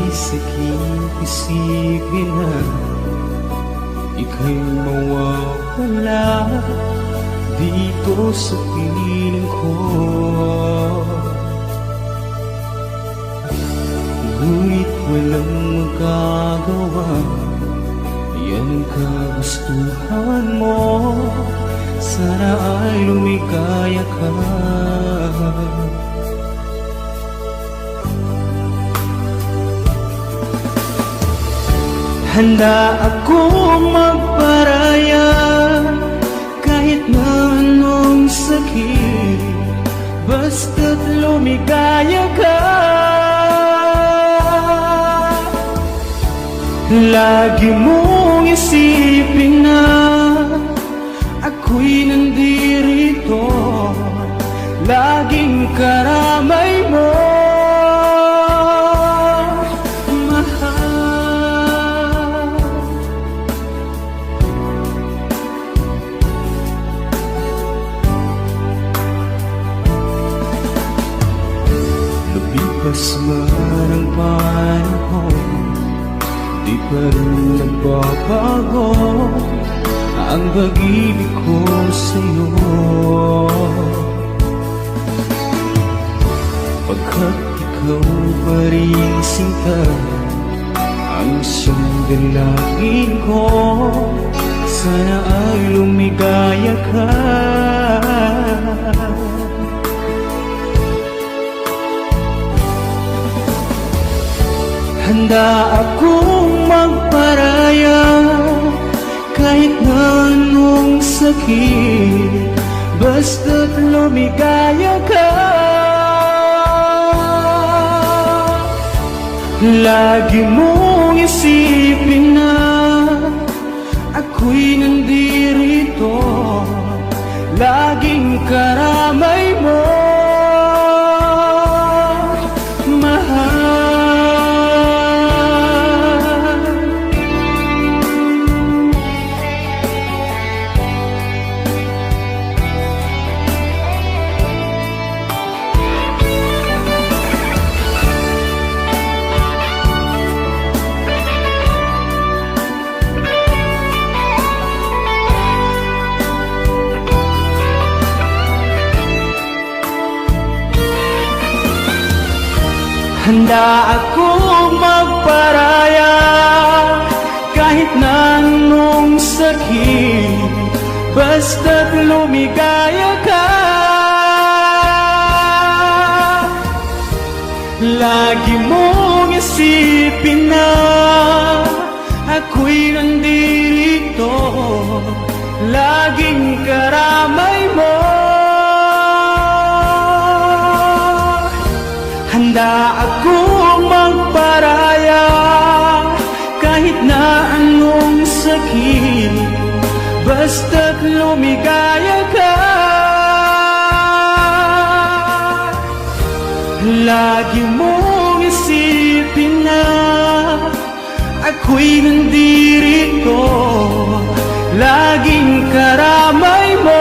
sakit isipin na ika'y mawawala dito sa piling ko. Ngunit walang magagawa, yan ang kagustuhan mo. Sana ay lumikaya ka. Handa akong magparaya kahit na anong sakit, basta't lumikaya ka. Lagi mong isipin na ako'y nandirito, laging karamay mo. Lumipas man ang panahon, di pa rin nagbabago ang pag-ibig ko sa'yo. Pagkat ikaw pa rin sinta ang siyang dalangin ko, sana ay lumigaya ka. Handa akong magparaya kahit na anong sakit, basta't lumigaya ka. Lagi mong isipin na ako'y nandirito, laging karamay mo. Handa akong magparaya kahit na anong sakit, basta't lumigaya ka. Lagi mong isipin na ako'y nandirito, laging karamay mo. Handa akong magparaya kahit na anong sakit, basta't lumigaya ka. Lagi mong isipin na ako'y nandirito, laging karamay mo.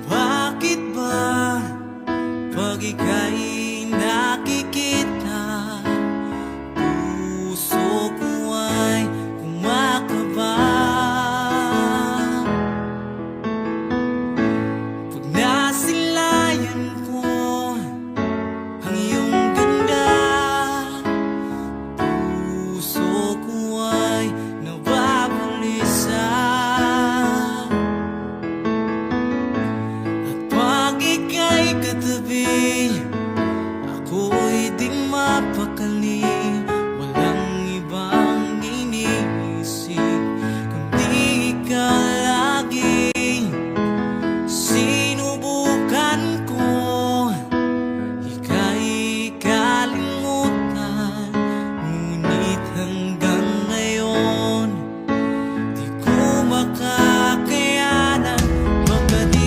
Bakit ba pag ika'y nakikita, puso ko ay kumakaba? Pag nasilayan ko ang iyong ganda, puso ko ay nababalisa. Ika'y katabi, ako'y di mapakali. Walang ibang iniisip kundi ikaw lagi. Sinubukan ko, ika'y kalimutan, ngunit hanggang ngayon di ko makakayanan. Baka di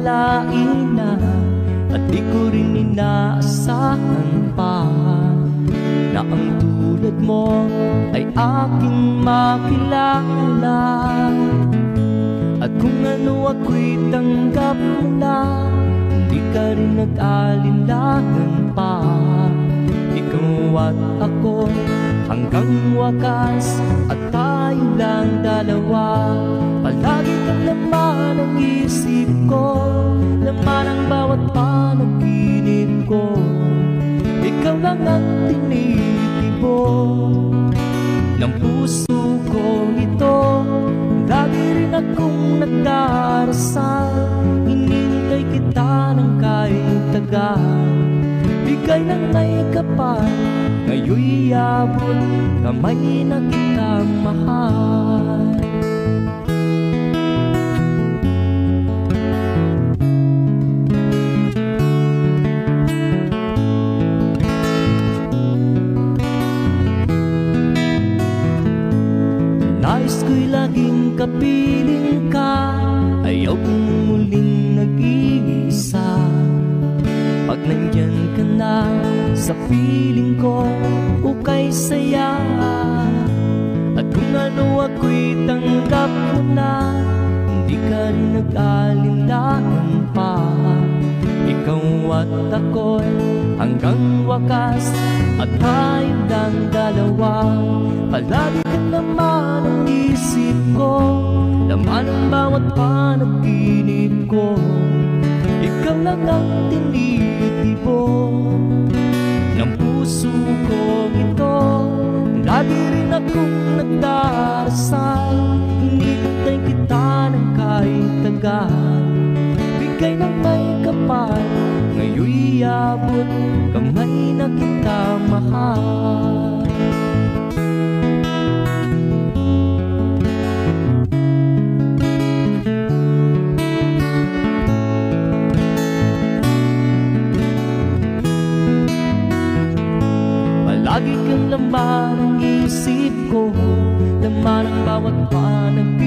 akalain na at di ko rin inaasahan pa na ang tulad mo ay aking makilala. At kung ano ako'y tanggap mo na, hindi ka rin nag-alinlangan pa. Ikaw at ako hanggang wakas, at tayo lang dalawa. Palagi kang laman ng isip ko, laman ang bawat panaginip ko. Ikaw lang ang tinitibo ng puso ko ito. Lagi rin akong nagdarasal, hinintay kita ng kahit tagal. Bigay ng may kapal, ngayon'y abot kamay na kita mahal. Nais ko'y laging kapiling ka, ayaw kong muling nag-iisa. Pag nandyan ka na sa piling ko, ukay saya. At kung ano ako'y tanggap mo na, hindi ka rin nag-alinlangan pa. Ikaw at ako'y hanggang wakas, at tayo lang dalawa. Palagi ka naman ang isip ko, laman ang bawat panaginip ko. Ikaw lang ang tinitibo ng puso ko ito. Lagi rin akong nagdarasal, hinintay kita ng kahit tagal. Bigay ng may kapal, ngayon'y abot kamay na kita mahal. Lagi kang laman ng isip ko, laman ang bawat panaginip